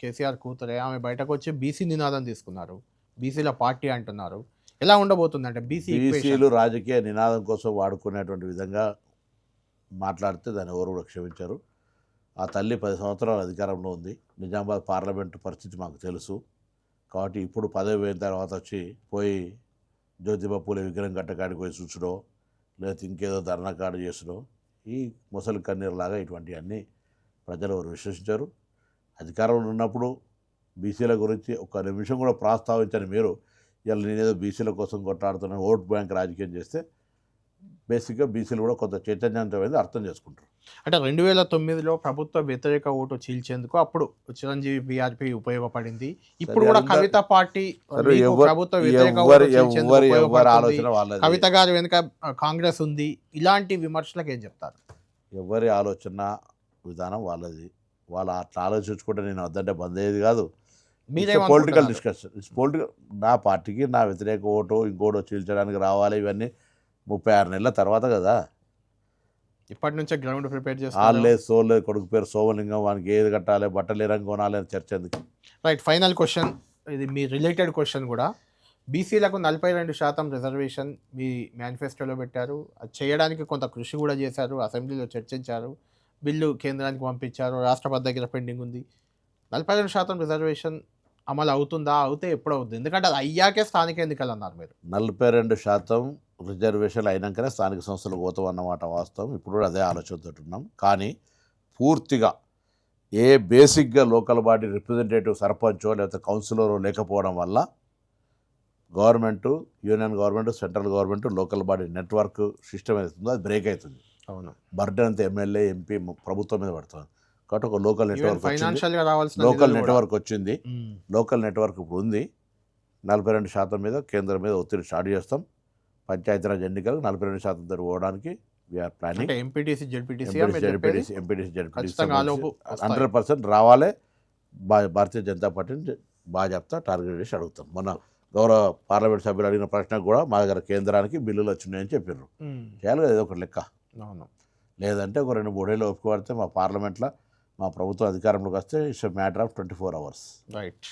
కేసీఆర్ కూతురే. ఆమె బయటకొచ్చి బీసీ నినాదం తీసుకున్నారు. బీసీల పార్టీ అంటున్నారు. ఎలా ఉండబోతుందంటే బీసీ ఈక్వేషన్? బీసీలు రాజకీయ నినాదం కోసం వాడుకునేటువంటి విధంగా మాట్లాడితే దాన్ని ఎవరు కూడా క్షమించారు. ఆ తల్లి 10 సంవత్సరాలు అధికారంలో ఉంది. నిజామాబాద్ పార్లమెంటు పరిస్థితి మాకు తెలుసు. కాబట్టి ఇప్పుడు పదవి పోయిన తర్వాత పోయి జ్యోతిబా పూలే విగ్రహం కట్టకాడికి పోయి చూసడో లేకపోతే ఇంకేదో ధర్నా కాడు చేసుడో ఈ ముసలి కన్నీరులాగా ఇటువంటివన్నీ ప్రజలు ఎవరు విశ్వసించారు. అధికారంలో ఉన్నప్పుడు బీసీల గురించి ఒక నిమిషం కూడా ప్రస్తావించని మీరు ఇలా నేనేదో బీసీల కోసం కొట్లాడుతున్న ఓట్ బ్యాంక్ రాజకీయం చేస్తే బేసిక్గా బీసీలు కూడా కొంత చైతన్యవంతమైంది అర్థం చేసుకుంటారు. అంటే 2009లో ప్రభుత్వ వ్యతిరేక ఓటు చీల్చేందుకు అప్పుడు చిరంజీవి బీఆర్పీ ఉపయోగపడింది. ఇప్పుడు కూడా కవిత పార్టీ మీకు ప్రభుత్వ వ్యతిరేక ఓటు చీల్చేందుకు ఉపయోగపడుతుంది. కవిత గారి వెనుక కాంగ్రెస్ ఉంది. ఇలాంటి విమర్శలకు ఏం చెప్తారు? ఎవరి ఆలోచన విధానం వాళ్ళది. వాళ్ళు అట్లా ఆలోచించుకుంటే నేను వద్దంటే బంద్ అయ్యేది కాదు. Political discussion political. నా పార్టీకి నా వ్యతిరేక ఓటు ఇంకోటో చీల్చడానికి రావాలి. ఇవన్నీ 36 నెలల తర్వాత కదా. ఇప్పటి నుంచే గ్రౌండ్ ప్రిపేర్ చేస్తారు. వాళ్ళే సోలే కొడుకు పేరు సోమలింగం, వానికి ఏది కట్టాలి, బట్టలు ఏ రంగు కొనాలి అని చర్చ ఎందుకు? రైట్, ఫైనల్ క్వశ్చన్, ఇది మీ రిలేటెడ్ క్వశ్చన్ కూడా. బీసీలకు 42% రిజర్వేషన్ మీ మేనిఫెస్టోలో పెట్టారు. అది చేయడానికి కొంత కృషి కూడా చేశారు. అసెంబ్లీలో చర్చించారు. బిల్లు కేంద్రానికి పంపించారు. రాష్ట్రపతి దగ్గర పెండింగ్ ఉంది. 42% రిజర్వేషన్ అమలు అవుతుందా? అవుతే ఎప్పుడు అవుతుంది? ఎందుకంటే అది అయ్యాకే స్థానిక ఎన్నికలు అన్నారు మీరు. 42% రిజర్వేషన్లు అయినాకనే స్థానిక సంస్థలు పోతాం అన్నమాట వాస్తవం. ఇప్పుడు కూడా అదే ఆలోచనతో ఉన్నాం. కానీ పూర్తిగా బేసిక్గా లోకల్ బాడీ రిప్రజెంటేటివ్ సర్పంచో లేకపోతే కౌన్సిలరో లేకపోవడం వల్ల government, union government, central government, local body network system అవుతుందో అది బ్రేక్ అవుతుంది. అవును, బర్డెన్ అంతా ఎమ్మెల్యే, ఎంపీ, ప్రభుత్వం మీద పడుతుంది. కాబట్టి ఒక లోకల్ నెట్వర్క్ వచ్చింది. లోకల్ నెట్వర్క్ ఇప్పుడు ఉంది. 42% మీద కేంద్రం మీద ఒత్తిడి స్టార్ట్ చేస్తాం. పంచాయతీరాజ్ ఎన్నికలు 42% దగ్గర పోవడానికి వీఆర్ ప్లానింగ్. ఎంపీటీసీ జెడ్పీటీసీ 100% రావాలి. భారతీయ జనతా పార్టీని బాగా చెప్తా టార్గెట్ చేసి అడుగుతాం. మొన్న గౌరవ పార్లమెంట్ సభ్యులు అడిగిన ప్రశ్నకు కూడా మా దగ్గర కేంద్రానికి బిల్లులు వచ్చినాయని చెప్పారు. చేయాలి కదా, ఏదో ఒక లెక్క. లేదంటే ఒక 2-3 ఏళ్ళు ఒప్పుకోబడితే మా పార్లమెంట్లో మా ప్రభుత్వం అధికారంలోకి వస్తే it's matter of 24 hours. Right.